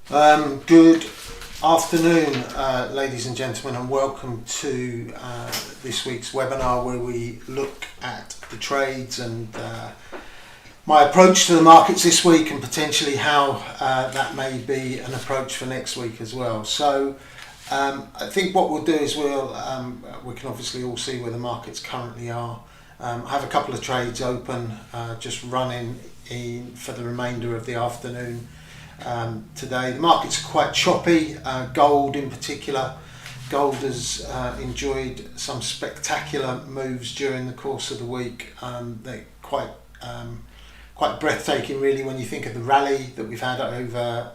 Good afternoon, ladies and gentlemen, and welcome to this week's webinar where we look at the trades and my approach to the markets this week and potentially how that may be an approach for next week as well. So I think what we'll do is we can obviously all see where the markets currently are. I have a couple of trades open, just running in for the remainder of the afternoon. Today the markets are quite choppy, gold in particular. Gold has enjoyed some spectacular moves during the course of the week. They're quite breathtaking really when you think of the rally that we've had over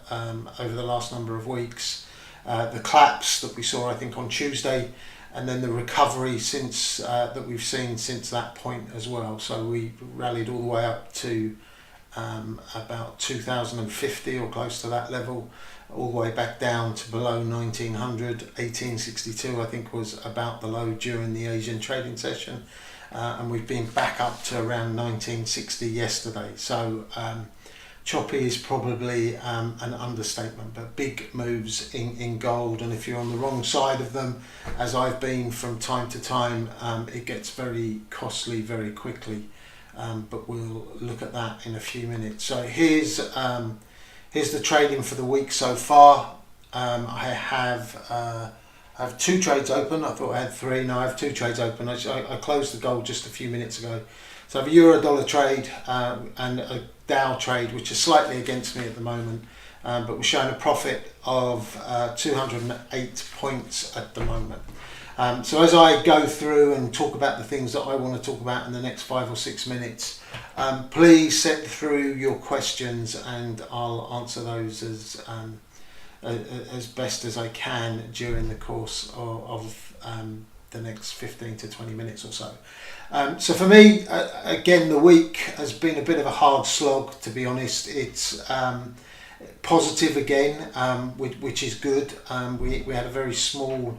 the last number of weeks, the collapse that we saw I think on Tuesday, and then the recovery since that we've seen since that point as well. So we rallied all the way up to about 2050 or close to that level, all the way back down to below 1900. 1862 I think was about the low during the Asian trading session, and we've been back up to around 1960 yesterday. So choppy is probably an understatement, but big moves in gold, and if you're on the wrong side of them, as I've been from time to time, it gets very costly very quickly. But we'll look at that in a few minutes. So here's the trading for the week so far. I have two trades open. I thought I had three. Now I have two trades open. I closed the gold just a few minutes ago. So I have a euro dollar trade and a Dow trade, which is slightly against me at the moment, but we're showing a profit of 208 points at the moment. So as I go through and talk about the things that I want to talk about in the next 5 or 6 minutes, please set through your questions and I'll answer those as best as I can during the course of the next 15 to 20 minutes or so. So for me, again, the week has been a bit of a hard slog, to be honest. It's positive again, which is good. We had a very small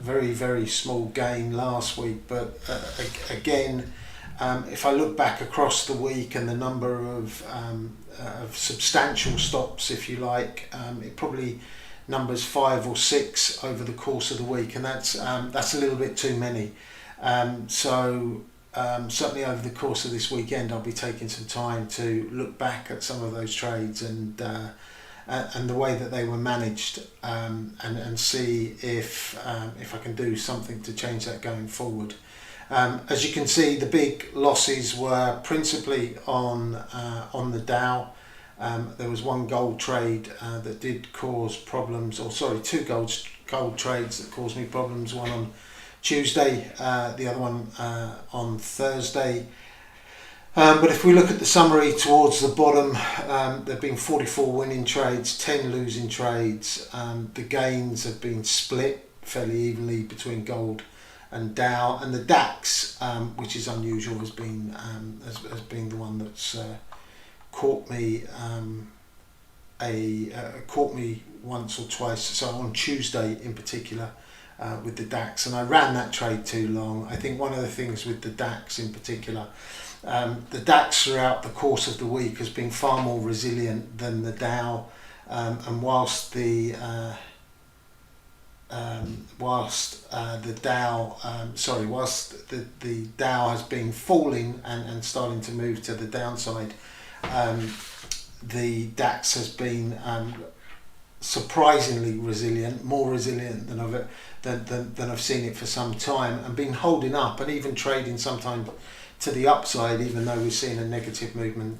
very small gain last week, but again, if I look back across the week and the number of substantial stops, if you like, it probably numbers 5 or 6 over the course of the week, and that's a little bit too many. So certainly over the course of this weekend I'll be taking some time to look back at some of those trades and the way that they were managed, and see if I can do something to change that going forward. As you can see, the big losses were principally on the Dow. There was one gold trade that did cause problems, or sorry, two gold trades that caused me problems. One on Tuesday, the other one on Thursday. But if we look at the summary towards the bottom, there have been 44 winning trades, 10 losing trades. The gains have been split fairly evenly between gold and Dow, and the DAX, which is unusual, has been the one that's caught me once or twice. So on Tuesday in particular, with the DAX, and I ran that trade too long. I think one of the things with the DAX in particular, the DAX throughout the course of the week has been far more resilient than the Dow, and whilst the Dow has been falling and starting to move to the downside, the DAX has been surprisingly resilient, more resilient than I've seen it for some time, and been holding up and even trading sometimes to the upside, even though we've seen a negative movement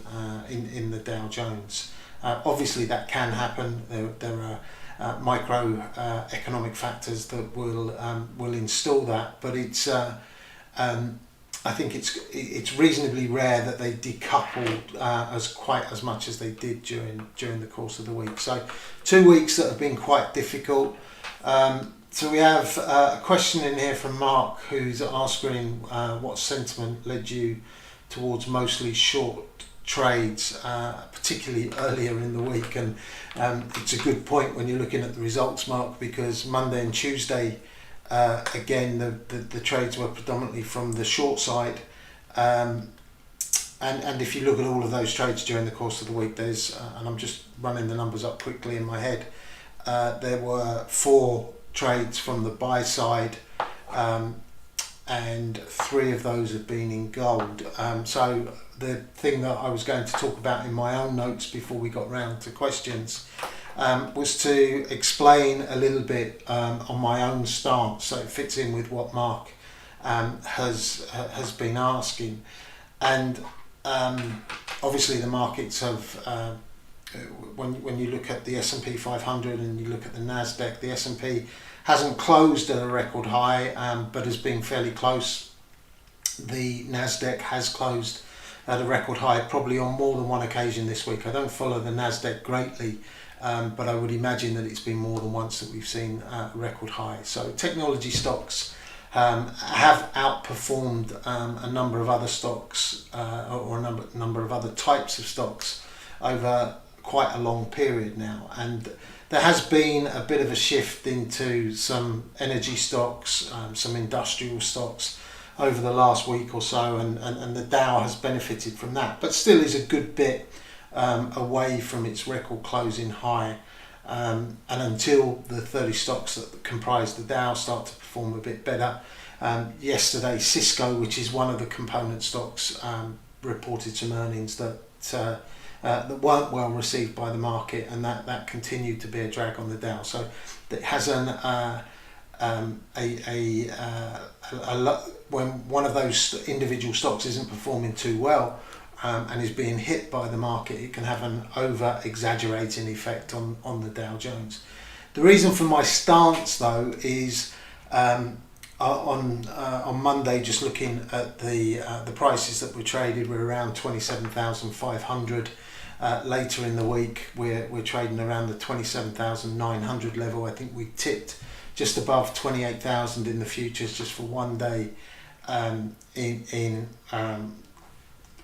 in the Dow Jones. Obviously that can happen. There are micro economic factors that will install that, but it's I think it's reasonably rare that they decoupled quite as much as they did during the course of the week. So 2 weeks that have been quite difficult. So we have a question in here from Mark, who's asking what sentiment led you towards mostly short trades, particularly earlier in the week. And it's a good point when you're looking at the results, Mark, because Monday and Tuesday, again, the trades were predominantly from the short side, and if you look at all of those trades during the course of the week, there's and I'm just running the numbers up quickly in my head. There were 4 trades from the buy side, and 3 of those have been in gold. So the thing that I was going to talk about in my own notes before we got round to questions was to explain a little bit on my own stance, so it fits in with what Mark has been asking. And obviously the markets have, when you look at the S&P 500 and you look at the Nasdaq, the S&P hasn't closed at a record high, but has been fairly close. The Nasdaq has closed at a record high, probably on more than one occasion this week. I don't follow the Nasdaq greatly, but I would imagine that it's been more than once that we've seen a record high. So technology stocks have outperformed a number of other stocks or a number of other types of stocks over quite a long period now, and there has been a bit of a shift into some energy stocks, some industrial stocks over the last week or so, and the Dow has benefited from that, but still is a good bit away from its record closing high, and until the 30 stocks that comprise the Dow start to perform a bit better. Yesterday Cisco, which is one of the component stocks, reported some earnings that weren't well received by the market, and that continued to be a drag on the Dow. So it has when one of those individual stocks isn't performing too well and is being hit by the market, it can have an over-exaggerating effect on the Dow Jones. The reason for my stance, though, is on Monday, just looking at the prices that were traded, we're around 27,500. Later in the week, we're trading around the 27,900 level. I think we tipped just above 28,000 in the futures just for one day, in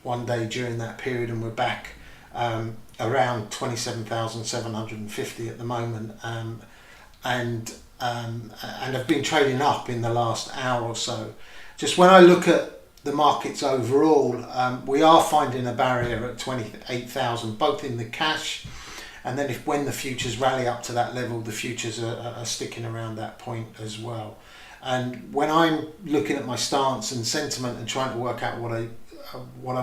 one day during that period, and we're back around 27,750 at the moment, and have been trading up in the last hour or so. Just when I look at the markets overall, we are finding a barrier at 28,000, both in the cash, and then when the futures rally up to that level, the futures are sticking around that point as well. And when I'm looking at my stance and sentiment and trying to work out what I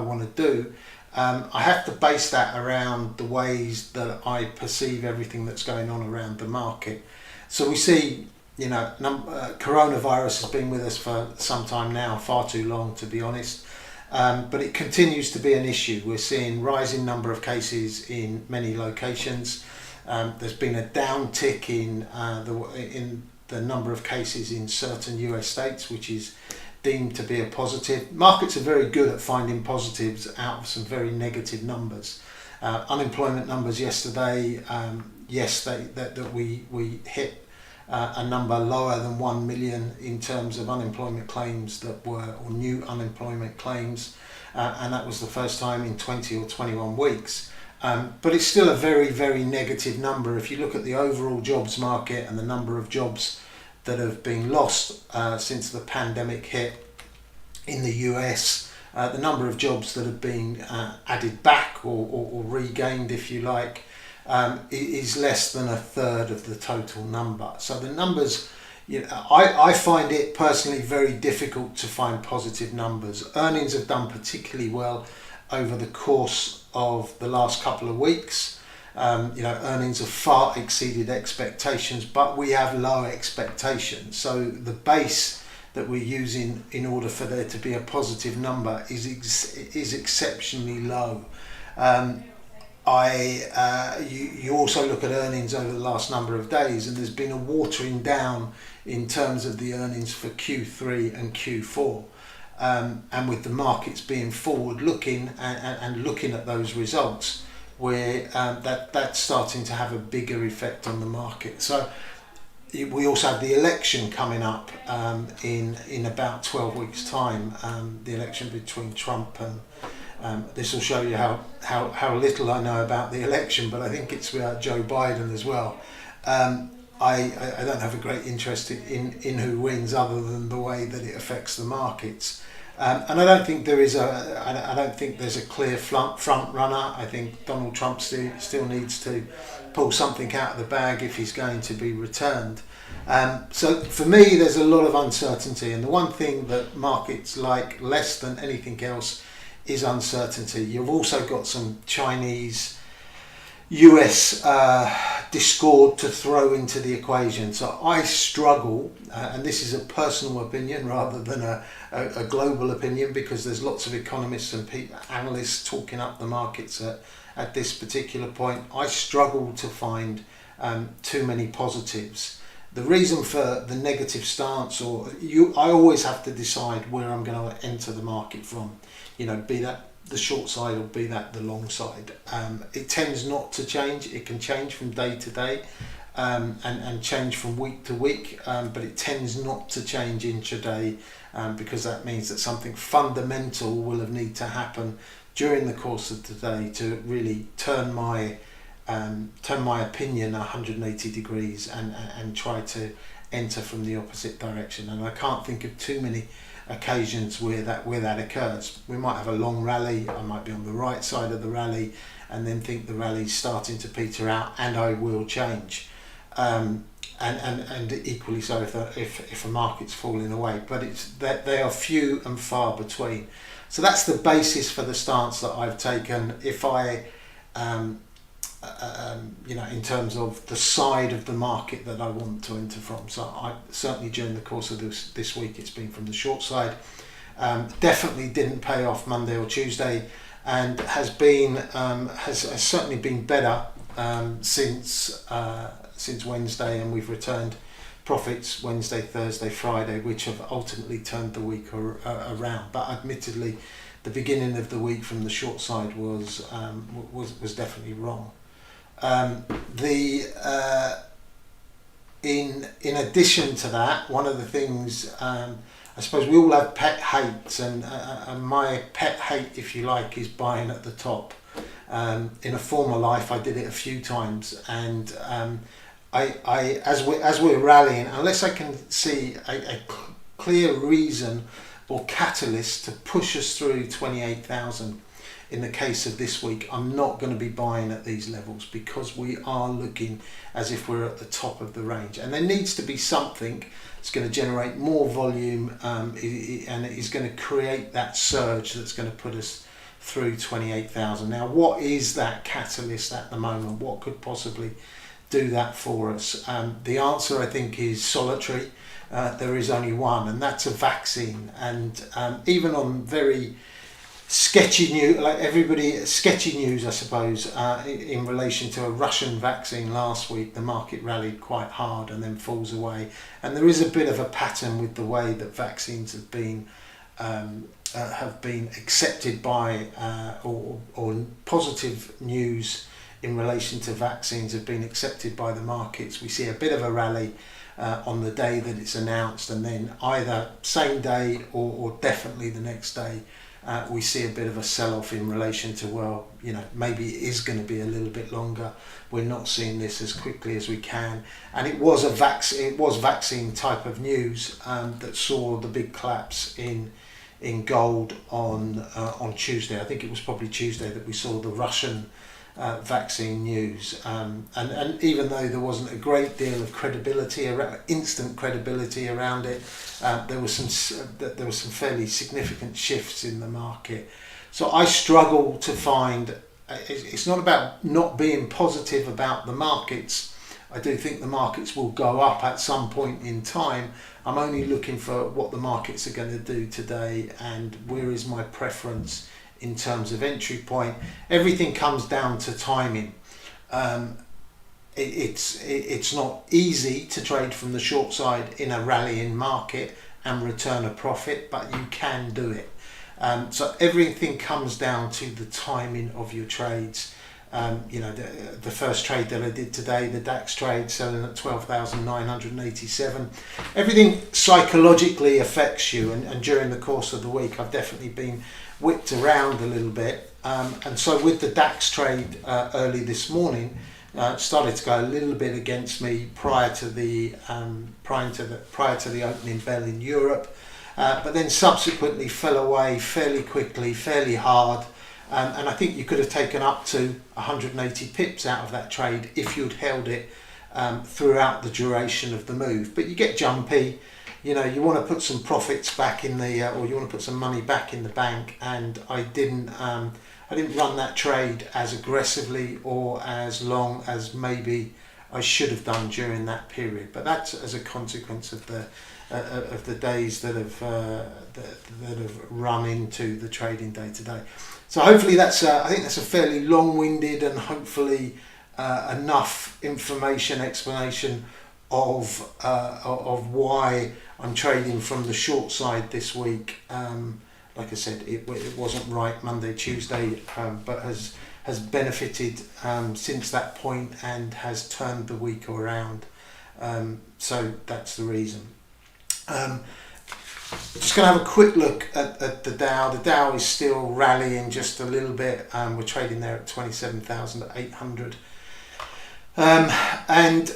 want to do, I have to base that around the ways that I perceive everything that's going on around the market. So we see, coronavirus has been with us for some time now, far too long to be honest, but it continues to be an issue. We're seeing rising number of cases in many locations. There's been a downtick in the number of cases in certain US states, which is deemed to be a positive. Markets are very good at finding positives out of some very negative numbers. Unemployment numbers yesterday, that we hit a number lower than 1 million in terms of unemployment claims or new unemployment claims, and that was the first time in 20 or 21 weeks. But it's still a very, very negative number. If you look at the overall jobs market and the number of jobs that have been lost since the pandemic hit in the US, the number of jobs that have been added back or regained, if you like, is less than a third of the total number. So the numbers, I find it personally very difficult to find positive numbers. Earnings have done particularly well over the course of the last couple of weeks. Earnings have far exceeded expectations, but we have low expectations. So the base that we're using in order for there to be a positive number is exceptionally low. You also look at earnings over the last number of days, and there's been a watering down in terms of the earnings for Q3 and Q4, and with the markets being forward looking and looking at those results, where that's starting to have a bigger effect on the market. So we also have the election coming up in about 12 weeks time, the election between Trump and this will show you how little I know about the election, but I think it's Joe Biden as well. I don't have a great interest in who wins, other than the way that it affects the markets. And I don't think there is I don't think there's a clear front runner. I think Donald Trump still needs to pull something out of the bag if he's going to be returned. So for me, there's a lot of uncertainty, and the one thing that markets like less than anything else is uncertainty. You've also got some Chinese US discord to throw into the equation. So I struggle, and this is a personal opinion rather than a global opinion, because there's lots of economists and analysts talking up the markets at this particular point. I struggle to find too many positives. The reason for the negative stance, I always have to decide where I'm going to enter the market from, be that the short side or be that the long side. It tends not to change. It can change from day to day and change from week to week, but it tends not to change intraday, because that means that something fundamental will have need to happen during the course of the day to really turn my opinion 180 degrees and try to enter from the opposite direction. And I can't think of too many occasions where that occurs. We might have a long rally, I might be on the right side of the rally and then think the rally's starting to peter out and I will change. And equally so if a market's falling away, but it's that they are few and far between. So that's the basis for the stance that I've taken. If I in terms of the side of the market that I want to enter from. So I certainly during the course of this week it's been from the short side. Definitely didn't pay off Monday or Tuesday, and has certainly been better since Wednesday, and we've returned profits Wednesday, Thursday, Friday, which have ultimately turned the week around. But admittedly, the beginning of the week from the short side was definitely wrong. In addition to that, one of the things, I suppose we all have pet hates, and my pet hate, if you like, is buying at the top. In a former life, I did it a few times, and as we're rallying, unless I can see a clear reason or catalyst to push us through 28,000. In the case of this week, I'm not going to be buying at these levels, because we are looking as if we're at the top of the range, and there needs to be something that's going to generate more volume, and it is going to create that surge that's going to put us through 28,000. Now, what is that catalyst at the moment? What could possibly do that for us? The answer, I think, is solitary. There is only one, and that's a vaccine. And even on very sketchy news, sketchy news, I suppose, in relation to a Russian vaccine last week, the market rallied quite hard and then falls away. And there is a bit of a pattern with the way that vaccines have been accepted by, or positive news in relation to vaccines have been accepted by the markets. We see a bit of a rally on the day that it's announced, and then either same day or definitely the next day we see a bit of a sell-off in relation to, maybe it is going to be a little bit longer. We're not seeing this as quickly as we can, and it was vaccine type of news that saw the big collapse in gold on Tuesday. I think it was probably Tuesday that we saw the Russian vaccine news, and even though there wasn't a great deal of instant credibility around it, there was some fairly significant shifts in the market. So I struggle to find. It's not about not being positive about the markets. I do think the markets will go up at some point in time. I'm only looking for what the markets are going to do today, and where is my preference in terms of entry point. Everything comes down to timing. It's not easy to trade from the short side in a rallying market and return a profit, but you can do it. So everything comes down to the timing of your trades. The first trade that I did today, the DAX trade selling at 12,987. Everything psychologically affects you, and during the course of the week I've definitely been whipped around a little bit, and so with the DAX trade early this morning, started to go a little bit against me prior to the opening bell in Europe. but then subsequently fell away fairly quickly, fairly hard. And I think you could have taken up to 180 pips out of that trade if you'd held it throughout the duration of the move. But you get jumpy, you know, you want to put some profits back in the, or you want to put some money back in the bank. And I didn't run that trade as aggressively or as long as maybe I should have done during that period. But that's as a consequence of the days that have run into the trading day today. So hopefully I think that's a fairly long-winded and hopefully enough information explanation of why I'm trading from the short side this week. Like I said, it wasn't right Monday, Tuesday, but has benefited since that point and has turned the week around. So that's the reason. Just going to have a quick look at the Dow. The Dow is still rallying just a little bit. We're trading there at 27,800. And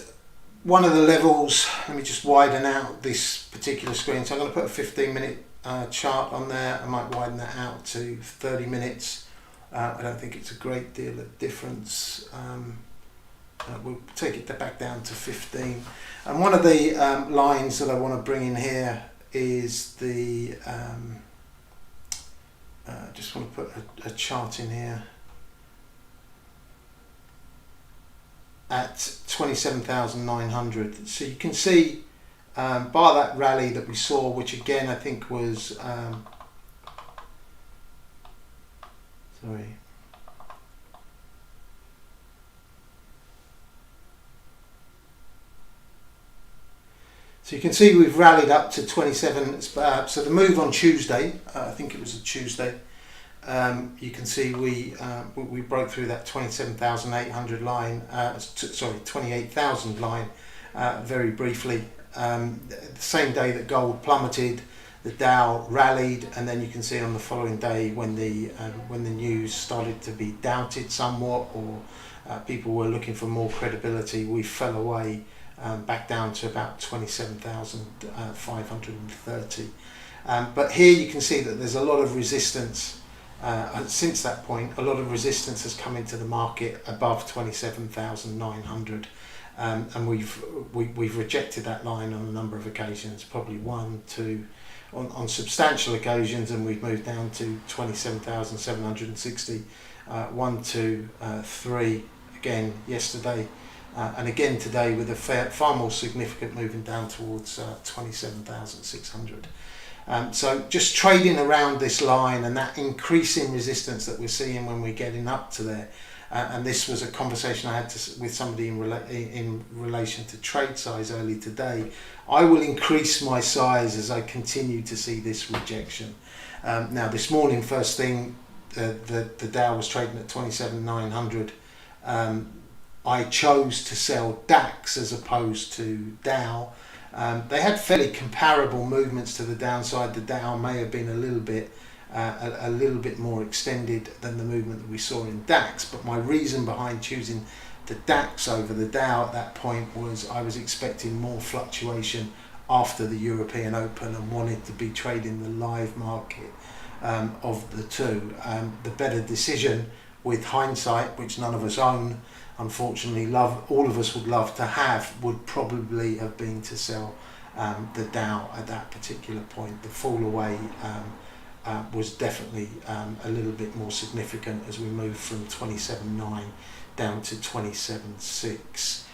one of the levels, let me just widen out this particular screen. So I'm going to put a 15-minute chart on there. I might widen that out to 30 minutes. I don't think it's a great deal of difference. We'll take it back down to 15. And one of the lines that I want to bring in here is the, just want to put a chart in here at 27,900. So you can see bar that rally that we saw, which again I think was, so you can see we've rallied up to 27. So the move on Tuesday, I think it was a Tuesday. You can see we broke through that 27,800 line. 28,000 line very briefly. The same day that gold plummeted, the Dow rallied, and then you can see on the following day when the news started to be doubted somewhat, or people were looking for more credibility, we fell away. Back down to about 27,530. But here you can see that there's a lot of resistance. Since that point, a lot of resistance has come into the market above 27,900. And we've rejected that line on a number of occasions, probably one, two, on substantial occasions, and we've moved down to 27,760. 1, 2, 3 again yesterday. And again today with a far more significant moving down towards 27,600. So just trading around this line and that increasing resistance that we're seeing when we're getting up to there. And this was a conversation I had with somebody in relation to trade size early today. I will increase my size as I continue to see this rejection. Now this morning, first thing, the Dow was trading at 27,900. I chose to sell DAX as opposed to Dow. They had fairly comparable movements to the downside. The Dow may have been a little bit more extended than the movement that we saw in DAX, but my reason behind choosing the DAX over the Dow at that point was I was expecting more fluctuation after the European Open and wanted to be trading the live market of the two. The better decision with hindsight, which none of us own, unfortunately, all of us would love to have, would probably have been to sell the Dow at that particular point. The fall away was definitely a little bit more significant as we moved from 27.9 down to 27.6.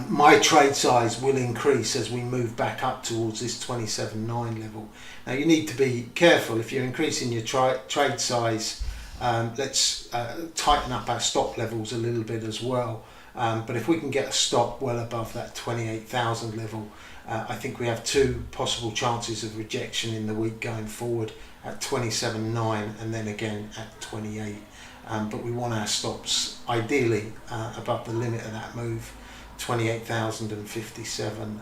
My trade size will increase as we move back up towards this 27.9 level. Now you need to be careful if you're increasing your trade size. Let's tighten up our stop levels a little bit as well. But if we can get a stop well above that 28,000 level, I think we have two possible chances of rejection in the week going forward at 27.9 and then again at 28. But we want our stops ideally above the limit of that move, 28,057.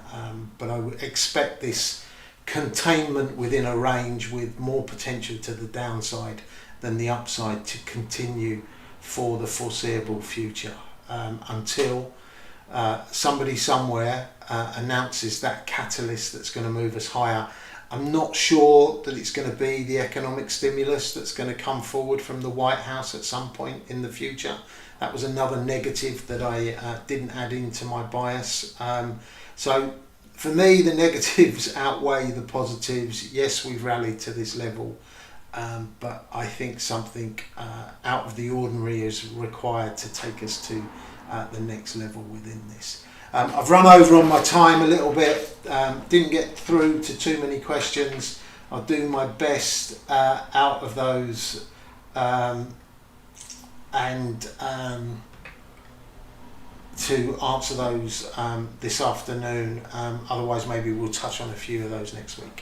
But I would expect this containment within a range with more potential to the downside than the upside to continue for the foreseeable future, until somebody somewhere announces that catalyst that's going to move us higher. I'm not sure that it's going to be the economic stimulus that's going to come forward from the White House at some point in the future. That was another negative that I didn't add into my bias. So for me, the negatives outweigh the positives. Yes, we've rallied to this level, but I think something out of the ordinary is required to take us to the next level within this. I've run over on my time a little bit, didn't get through to too many questions. I'll do my best out of those and to answer those this afternoon. Otherwise, maybe we'll touch on a few of those next week.